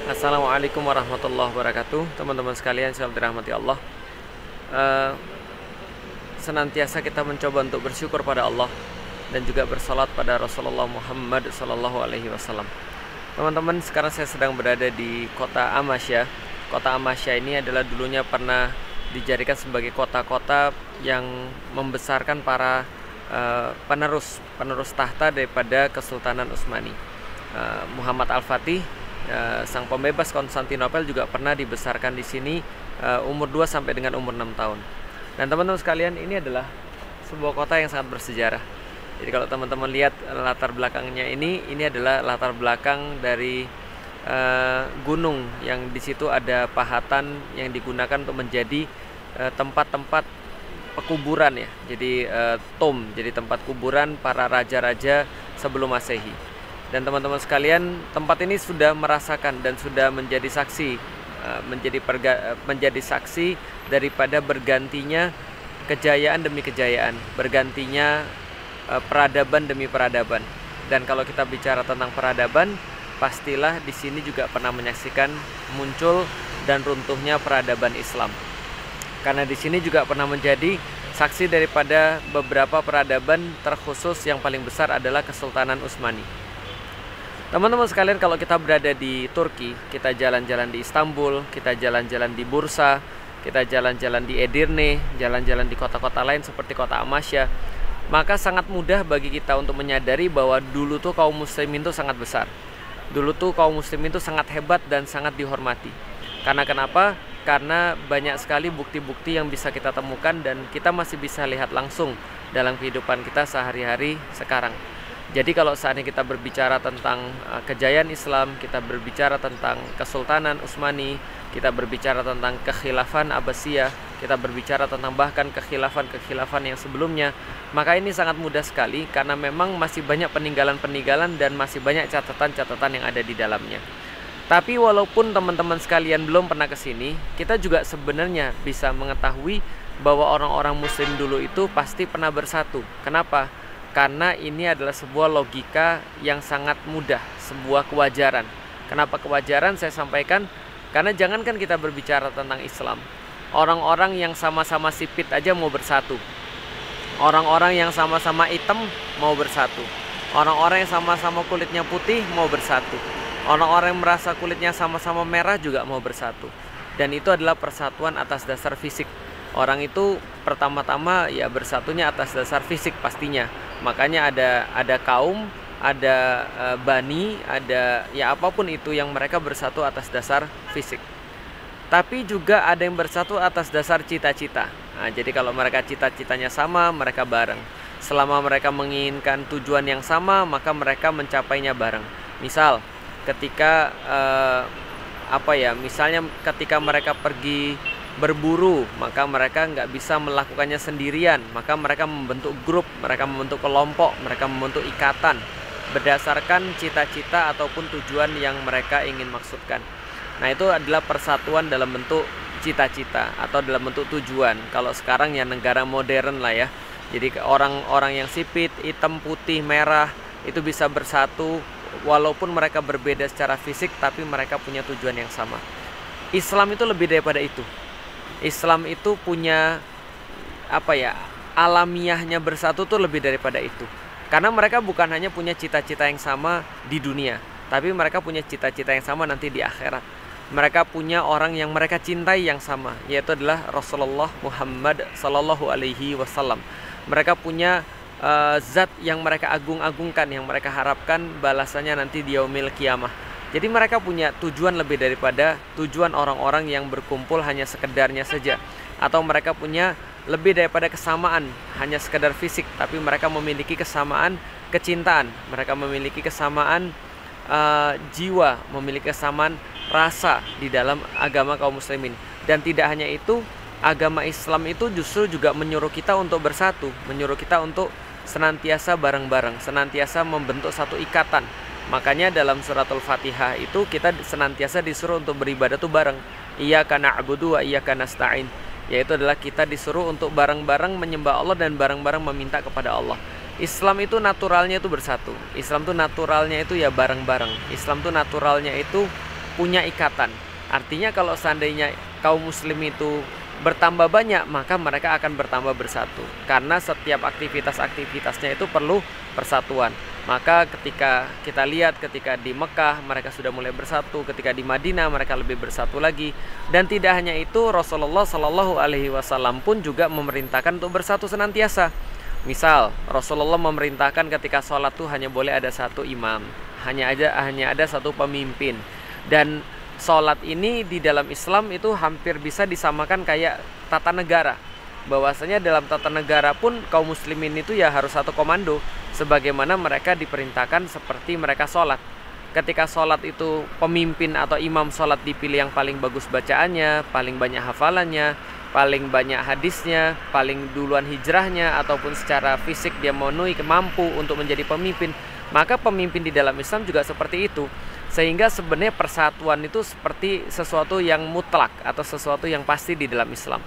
Assalamualaikum warahmatullahi wabarakatuh. Teman-teman sekalian, selamat dirahmati Allah. Eh, Senantiasa kita mencoba untuk bersyukur pada Allah dan juga bersalat pada Rasulullah Muhammad Sallallahu Alaihi Wasallam. Teman-teman, sekarang saya sedang berada di kota Amasya. Kota Amasya ini adalah dulunya pernah dijadikan sebagai kota-kota yang membesarkan para penerus tahta daripada Kesultanan Utsmani. Muhammad Al-Fatih, sang pembebas Konstantinopel, juga pernah dibesarkan di sini umur 2 sampai dengan umur 6 tahun. Dan teman-teman sekalian, ini adalah sebuah kota yang sangat bersejarah. Jadi kalau teman-teman lihat latar belakangnya ini adalah latar belakang dari gunung yang di situ ada pahatan yang digunakan untuk menjadi tempat-tempat pekuburan ya. Jadi tomb, jadi tempat kuburan para raja-raja sebelum Masehi. Dan teman-teman sekalian, tempat ini sudah merasakan dan sudah menjadi saksi, menjadi saksi daripada bergantinya kejayaan demi kejayaan, bergantinya peradaban demi peradaban. Dan kalau kita bicara tentang peradaban, pastilah di sini juga pernah menyaksikan muncul dan runtuhnya peradaban Islam. Karena di sini juga pernah menjadi saksi daripada beberapa peradaban, terkhusus yang paling besar adalah Kesultanan Utsmani. Teman-teman sekalian, kalau kita berada di Turki, kita jalan-jalan di Istanbul, kita jalan-jalan di Bursa, kita jalan-jalan di Edirne, jalan-jalan di kota-kota lain seperti kota Amasya, maka sangat mudah bagi kita untuk menyadari bahwa dulu tuh kaum muslimin itu sangat besar. Dulu tuh kaum muslimin itu sangat hebat dan sangat dihormati. Karena kenapa? Karena banyak sekali bukti-bukti yang bisa kita temukan dan kita masih bisa lihat langsung dalam kehidupan kita sehari-hari sekarang. Jadi kalau saatnya kita berbicara tentang kejayaan Islam, kita berbicara tentang Kesultanan Utsmani, kita berbicara tentang kekhilafan Abbasiyah, kita berbicara tentang bahkan kekhilafan yang sebelumnya, maka ini sangat mudah sekali karena memang masih banyak peninggalan-peninggalan dan masih banyak catatan-catatan yang ada di dalamnya. Tapi walaupun teman-teman sekalian belum pernah ke sini, kita juga sebenarnya bisa mengetahui bahwa orang-orang muslim dulu itu pasti pernah bersatu. Kenapa? Karena ini adalah sebuah logika yang sangat mudah, sebuah kewajaran. Kenapa kewajaran saya sampaikan? Karena jangankan kita berbicara tentang Islam, orang-orang yang sama-sama sipit aja mau bersatu. Orang-orang yang sama-sama hitam mau bersatu. Orang-orang yang sama-sama kulitnya putih mau bersatu. Orang-orang yang merasa kulitnya sama-sama merah juga mau bersatu. Dan itu adalah persatuan atas dasar fisik. Orang itu pertama-tama ya bersatunya atas dasar fisik pastinya. Makanya ada kaum, ada bani, ada ya apapun itu yang mereka bersatu atas dasar fisik. Tapi juga ada yang bersatu atas dasar cita-cita. Nah, jadi kalau mereka cita-citanya sama, mereka bareng. Selama mereka menginginkan tujuan yang sama, maka mereka mencapainya bareng. Misal ketika misalnya ketika mereka pergi berburu, maka mereka nggak bisa melakukannya sendirian, maka mereka membentuk grup, mereka membentuk kelompok, mereka membentuk ikatan berdasarkan cita-cita ataupun tujuan yang mereka ingin maksudkan. Nah, itu adalah persatuan dalam bentuk cita-cita atau dalam bentuk tujuan. Kalau sekarang ya negara modern lah ya. Jadi orang-orang yang sipit, hitam, putih, merah itu bisa bersatu walaupun mereka berbeda secara fisik, tapi mereka punya tujuan yang sama. Islam itu lebih daripada itu. Islam itu punya alamiahnya bersatu tuh lebih daripada itu. Karena mereka bukan hanya punya cita-cita yang sama di dunia, tapi mereka punya cita-cita yang sama nanti di akhirat. Mereka punya orang yang mereka cintai yang sama, yaitu adalah Rasulullah Muhammad Sallallahu Alaihi Wasallam. Mereka punya zat yang mereka agung-agungkan, yang mereka harapkan balasannya nanti di yaumil qiyamah. Jadi mereka punya tujuan lebih daripada tujuan orang-orang yang berkumpul hanya sekedarnya saja. Atau mereka punya lebih daripada kesamaan hanya sekedar fisik, tapi mereka memiliki kesamaan kecintaan. Mereka memiliki kesamaan jiwa, memiliki kesamaan rasa di dalam agama kaum muslimin. Dan tidak hanya itu, agama Islam itu justru juga menyuruh kita untuk bersatu, menyuruh kita untuk senantiasa bareng-bareng, senantiasa membentuk satu ikatan. Makanya dalam suratul Fatihah itu kita senantiasa disuruh untuk beribadah tuh bareng. Iyyaka na'budu wa iyyaka nasta'in. Yaitu adalah kita disuruh untuk bareng-bareng menyembah Allah dan bareng-bareng meminta kepada Allah. Islam itu naturalnya itu bersatu. Islam itu naturalnya itu ya bareng-bareng. Islam itu naturalnya itu punya ikatan. Artinya kalau seandainya kaum muslim itu bertambah banyak, maka mereka akan bertambah bersatu. Karena setiap aktivitas-aktivitasnya itu perlu persatuan. Maka ketika kita lihat ketika di Mekah mereka sudah mulai bersatu, ketika di Madinah mereka lebih bersatu lagi. Dan tidak hanya itu, Rasulullah Shallallahu Alaihi Wasallam pun juga memerintahkan untuk bersatu senantiasa. Misal Rasulullah memerintahkan ketika sholat tuh hanya boleh ada satu imam, hanya ada satu pemimpin. Dan sholat ini di dalam Islam itu hampir bisa disamakan kayak tata negara. Bahwasanya dalam tata negara pun kaum muslimin itu ya harus satu komando, sebagaimana mereka diperintahkan seperti mereka sholat. Ketika sholat itu pemimpin atau imam sholat dipilih yang paling bagus bacaannya, paling banyak hafalannya, paling banyak hadisnya, paling duluan hijrahnya, ataupun secara fisik dia memenuhi mampu untuk menjadi pemimpin. Maka pemimpin di dalam Islam juga seperti itu. Sehingga sebenarnya persatuan itu seperti sesuatu yang mutlak atau sesuatu yang pasti di dalam Islam.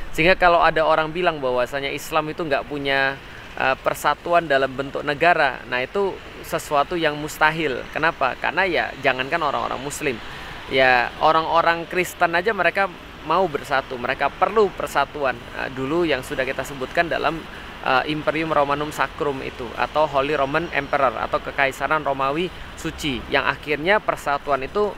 Sehingga kalau ada orang bilang bahwasanya Islam itu nggak punya persatuan dalam bentuk negara, nah itu sesuatu yang mustahil. Kenapa? Karena ya jangankan orang-orang muslim, ya orang-orang Kristen aja mereka mau bersatu, mereka perlu persatuan. Dulu yang sudah kita sebutkan dalam Imperium Romanum Sacrum itu, atau Holy Roman Emperor, atau Kekaisaran Romawi Suci, yang akhirnya persatuan itu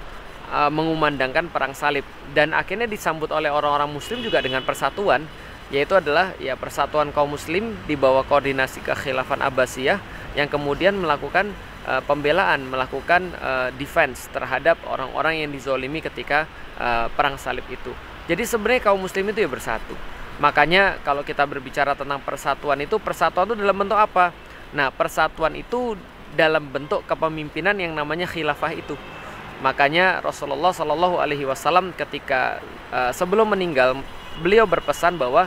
mengumandangkan perang salib, dan akhirnya disambut oleh orang-orang muslim juga dengan persatuan, yaitu adalah ya persatuan kaum muslim di bawah koordinasi kekhilafan Abbasiyah, yang kemudian melakukan pembelaan, melakukan defense terhadap orang-orang yang dizolimi ketika perang salib itu. Jadi sebenarnya kaum muslim itu ya bersatu. Makanya kalau kita berbicara tentang persatuan itu dalam bentuk apa? Nah, persatuan itu dalam bentuk kepemimpinan yang namanya khilafah itu. Makanya Rasulullah Shallallahu Alaihi Wasallam ketika sebelum meninggal, beliau berpesan bahwa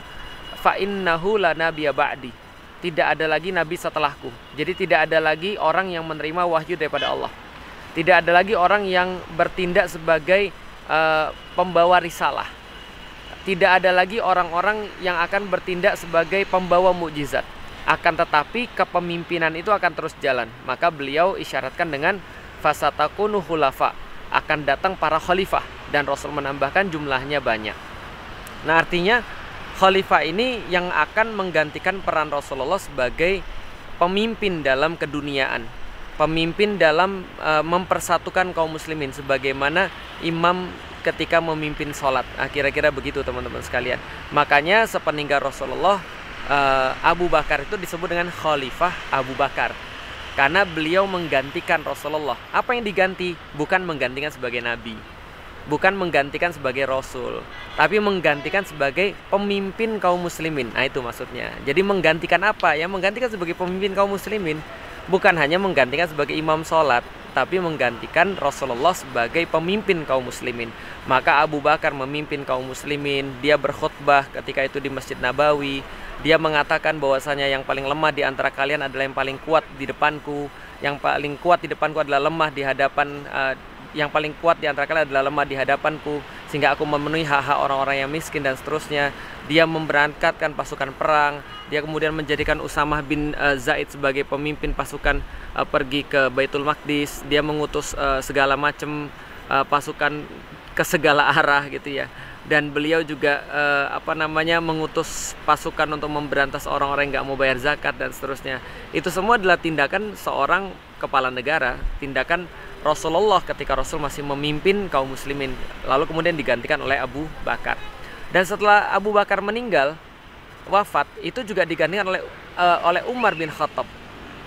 fa innahu la nabiyya ba'di. Tidak ada lagi nabi setelahku. Jadi tidak ada lagi orang yang menerima wahyu daripada Allah. Tidak ada lagi orang yang bertindak sebagai pembawa risalah. Tidak ada lagi orang-orang yang akan bertindak sebagai pembawa mukjizat. Akan tetapi kepemimpinan itu akan terus jalan. Maka beliau isyaratkan dengan fasatakunu khulafa, akan datang para khalifah, dan Rasul menambahkan jumlahnya banyak. Nah, artinya khalifah ini yang akan menggantikan peran Rasulullah sebagai pemimpin dalam keduniaan, pemimpin dalam mempersatukan kaum muslimin, sebagaimana imam ketika memimpin sholat. Kira-kira begitu teman-teman sekalian. Makanya sepeninggal Rasulullah, Abu Bakar itu disebut dengan Khalifah Abu Bakar, karena beliau menggantikan Rasulullah. Apa yang diganti? Bukan menggantikan sebagai nabi, bukan menggantikan sebagai rasul, tapi menggantikan sebagai pemimpin kaum muslimin. Nah, itu maksudnya. Jadi menggantikan apa? Ya menggantikan sebagai pemimpin kaum muslimin. Bukan hanya menggantikan sebagai imam sholat, tapi menggantikan Rasulullah sebagai pemimpin kaum muslimin. Maka Abu Bakar memimpin kaum muslimin. Dia berkhutbah ketika itu di Masjid Nabawi. Dia mengatakan bahwasanya yang paling lemah di antara kalian adalah yang paling kuat di depanku. Yang paling kuat di depanku adalah lemah di hadapan yang paling kuat di antara kalian adalah lemah di hadapanku, sehingga aku memenuhi hak-hak orang-orang yang miskin, dan seterusnya. Dia memberangkatkan pasukan perang. Dia kemudian menjadikan Usamah bin Zaid sebagai pemimpin pasukan pergi ke Baitul Maqdis. Dia mengutus segala macam pasukan ke segala arah gitu ya. Dan beliau juga mengutus pasukan untuk memberantas orang-orang yang nggak mau bayar zakat dan seterusnya. Itu semua adalah tindakan seorang kepala negara, tindakan Rasulullah ketika Rasul masih memimpin kaum muslimin, lalu kemudian digantikan oleh Abu Bakar. Dan setelah Abu Bakar meninggal, wafat, itu juga digantikan oleh Umar bin Khattab,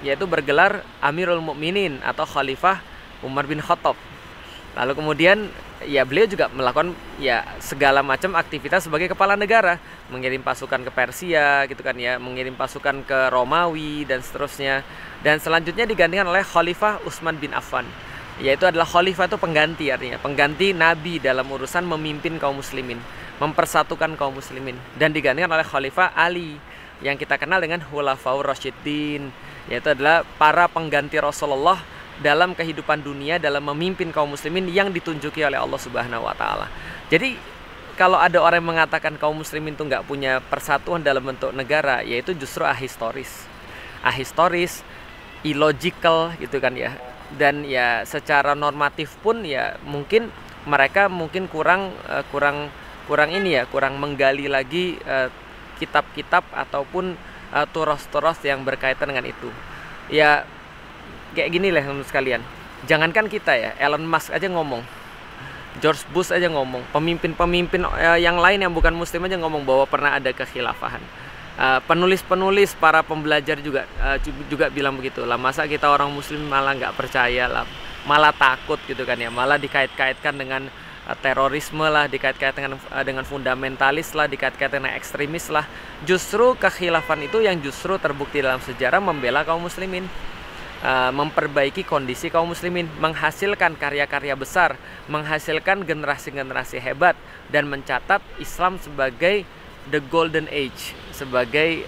yaitu bergelar Amirul Mukminin atau Khalifah Umar bin Khattab. Lalu kemudian ya beliau juga melakukan ya segala macam aktivitas sebagai kepala negara, mengirim pasukan ke Persia gitu kan ya, mengirim pasukan ke Romawi dan seterusnya. Dan selanjutnya digantikan oleh Khalifah Utsman bin Affan, yaitu adalah khalifah itu pengganti, artinya pengganti nabi dalam urusan memimpin kaum muslimin, mempersatukan kaum muslimin. Dan digantikan oleh Khalifah Ali yang kita kenal dengan Khulafaur Rasyidin, yaitu adalah para pengganti Rasulullah dalam kehidupan dunia, dalam memimpin kaum muslimin yang ditunjuki oleh Allah Subhanahu wa taala. Jadi kalau ada orang yang mengatakan kaum muslimin itu nggak punya persatuan dalam bentuk negara, yaitu justru ahistoris, illogical gitu kan ya. Dan ya secara normatif pun ya mungkin mereka mungkin kurang ini ya, kurang menggali lagi kitab-kitab ataupun turos-turos yang berkaitan dengan itu. Ya kayak gini lah teman sekalian. Jangankan kita ya, Elon Musk aja ngomong, George Bush aja ngomong, pemimpin-pemimpin yang lain yang bukan muslim aja ngomong bahwa pernah ada kekhilafahan. Penulis-penulis, para pembelajar juga bilang begitu lah. Masa kita orang muslim malah nggak percaya lah, malah takut gitu kan ya, malah dikait-kaitkan dengan terorisme lah, dikait-kaitkan dengan fundamentalis lah, dikait-kaitkan dengan ekstremis lah. Justru kekhilafan itu yang justru terbukti dalam sejarah membela kaum muslimin, memperbaiki kondisi kaum muslimin, menghasilkan karya-karya besar, menghasilkan generasi-generasi hebat, dan mencatat Islam sebagai the golden age, sebagai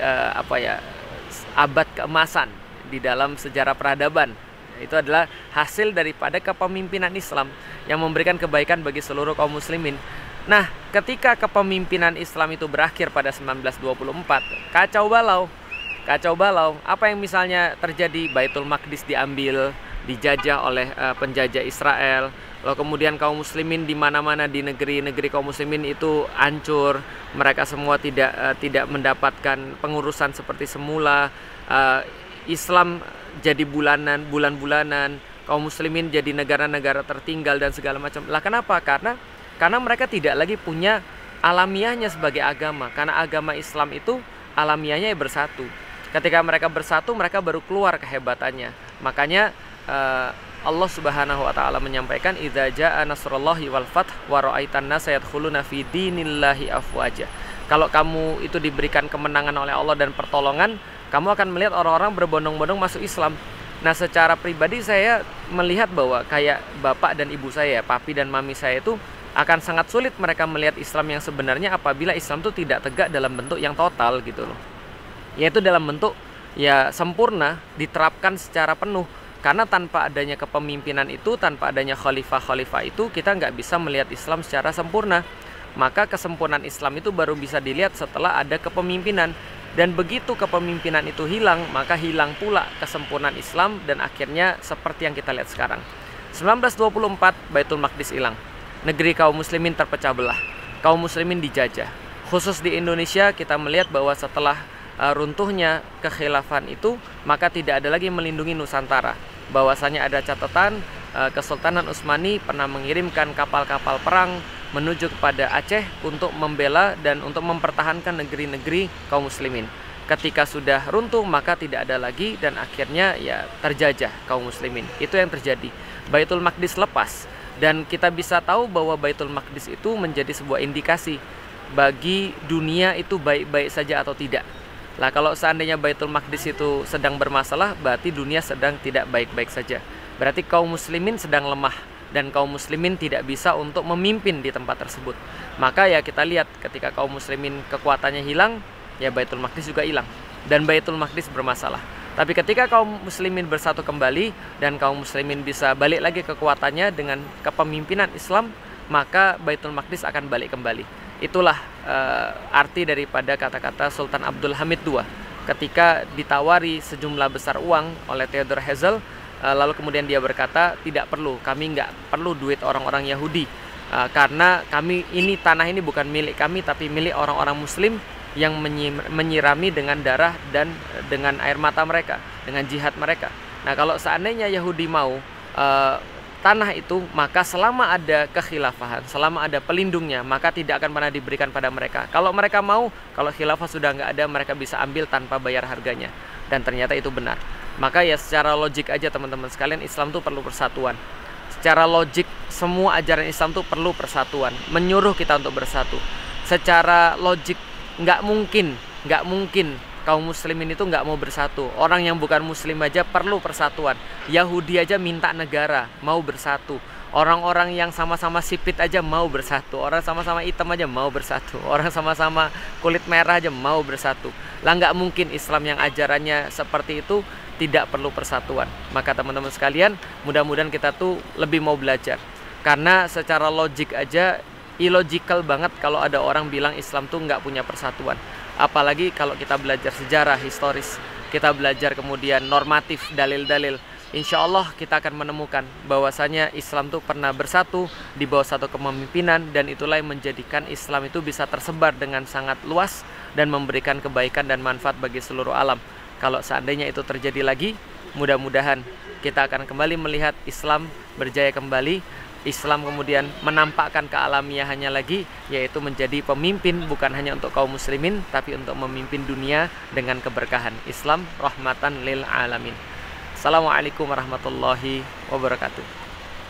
abad keemasan di dalam sejarah peradaban. Itu adalah hasil daripada kepemimpinan Islam yang memberikan kebaikan bagi seluruh kaum muslimin. Nah, ketika kepemimpinan Islam itu berakhir pada 1924, kacau balau. Apa yang misalnya terjadi? Baitul Maqdis diambil, dijajah oleh penjajah Israel. Lalu kemudian kaum muslimin di mana-mana di negeri-negeri kaum muslimin itu hancur. Mereka semua tidak mendapatkan pengurusan seperti semula. Islam jadi bulan-bulanan. Kaum muslimin jadi negara-negara tertinggal dan segala macam. Lah kenapa? Karena mereka tidak lagi punya alamiahnya sebagai agama. Karena agama Islam itu alamiahnya bersatu. Ketika mereka bersatu, mereka baru keluar kehebatannya. Makanya Allah Subhanahu wa taala menyampaikan, idza jaa nasrullahi wal fath wa ra'aitan nasa yadkhuluna fi dinillahi afwaja. Kalau kamu itu diberikan kemenangan oleh Allah dan pertolongan, kamu akan melihat orang-orang berbondong-bondong masuk Islam. Nah, secara pribadi saya melihat bahwa kayak bapak dan ibu saya, papi dan mami saya itu akan sangat sulit mereka melihat Islam yang sebenarnya apabila Islam itu tidak tegak dalam bentuk yang total gitu loh. Yaitu dalam bentuk ya sempurna, diterapkan secara penuh. Karena tanpa adanya kepemimpinan itu, tanpa adanya khalifah-khalifah itu, kita nggak bisa melihat Islam secara sempurna. Maka kesempurnaan Islam itu baru bisa dilihat setelah ada kepemimpinan. Dan begitu kepemimpinan itu hilang, maka hilang pula kesempurnaan Islam, dan akhirnya seperti yang kita lihat sekarang. 1924 Baitul Maqdis hilang. Negeri kaum muslimin terpecah belah. Kaum muslimin dijajah. Khusus di Indonesia kita melihat bahwa setelah runtuhnya kekhilafan itu, maka tidak ada lagi melindungi Nusantara. Bahwasanya ada catatan Kesultanan Utsmani pernah mengirimkan kapal-kapal perang menuju kepada Aceh untuk membela dan untuk mempertahankan negeri-negeri kaum muslimin. Ketika sudah runtuh, maka tidak ada lagi, dan akhirnya ya terjajah kaum muslimin. Itu yang terjadi. Baitul Maqdis lepas, dan kita bisa tahu bahwa Baitul Maqdis itu menjadi sebuah indikasi bagi dunia itu baik-baik saja atau tidak. Lah kalau seandainya Baitul Maqdis itu sedang bermasalah, berarti dunia sedang tidak baik-baik saja. Berarti kaum muslimin sedang lemah, dan kaum muslimin tidak bisa untuk memimpin di tempat tersebut. Maka ya kita lihat ketika kaum muslimin kekuatannya hilang, ya Baitul Maqdis juga hilang, dan Baitul Maqdis bermasalah. Tapi ketika kaum muslimin bersatu kembali dan kaum muslimin bisa balik lagi kekuatannya dengan kepemimpinan Islam, maka Baitul Maqdis akan balik kembali. Itulah arti daripada kata-kata Sultan Abdul Hamid II ketika ditawari sejumlah besar uang oleh Theodor Herzl, lalu kemudian dia berkata, tidak perlu, kami nggak perlu duit orang-orang Yahudi, karena tanah ini bukan milik kami, tapi milik orang-orang Muslim yang menyirami dengan darah dan dengan air mata mereka, dengan jihad mereka. Nah, kalau seandainya Yahudi mau tanah itu, maka selama ada kekhilafahan, selama ada pelindungnya, maka tidak akan pernah diberikan pada mereka. Kalau mereka mau, kalau khilafah sudah nggak ada, mereka bisa ambil tanpa bayar harganya. Dan ternyata itu benar. Maka ya secara logik aja teman-teman sekalian, Islam itu perlu persatuan. Secara logik semua ajaran Islam itu perlu persatuan, menyuruh kita untuk bersatu. Secara logik nggak mungkin kaum muslimin itu nggak mau bersatu. Orang yang bukan muslim aja perlu persatuan. Yahudi aja minta negara, mau bersatu. Orang-orang yang sama-sama sipit aja mau bersatu. Orang sama-sama hitam aja mau bersatu. Orang sama-sama kulit merah aja mau bersatu. Lah nggak mungkin Islam yang ajarannya seperti itu tidak perlu persatuan. Maka teman-teman sekalian, mudah-mudahan kita tuh lebih mau belajar. Karena secara logik aja illogical banget kalau ada orang bilang Islam tuh nggak punya persatuan. Apalagi kalau kita belajar sejarah historis, kita belajar kemudian normatif, dalil-dalil. insya Allah kita akan menemukan bahwasanya Islam itu pernah bersatu di bawah satu kepemimpinan, dan itulah yang menjadikan Islam itu bisa tersebar dengan sangat luas dan memberikan kebaikan dan manfaat bagi seluruh alam. Kalau seandainya itu terjadi lagi, mudah-mudahan kita akan kembali melihat Islam berjaya kembali. Islam kemudian menampakkan kealamiahannya lagi, yaitu menjadi pemimpin bukan hanya untuk kaum muslimin, tapi untuk memimpin dunia dengan keberkahan. Islam rahmatan lil alamin. Assalamualaikum warahmatullahi wabarakatuh.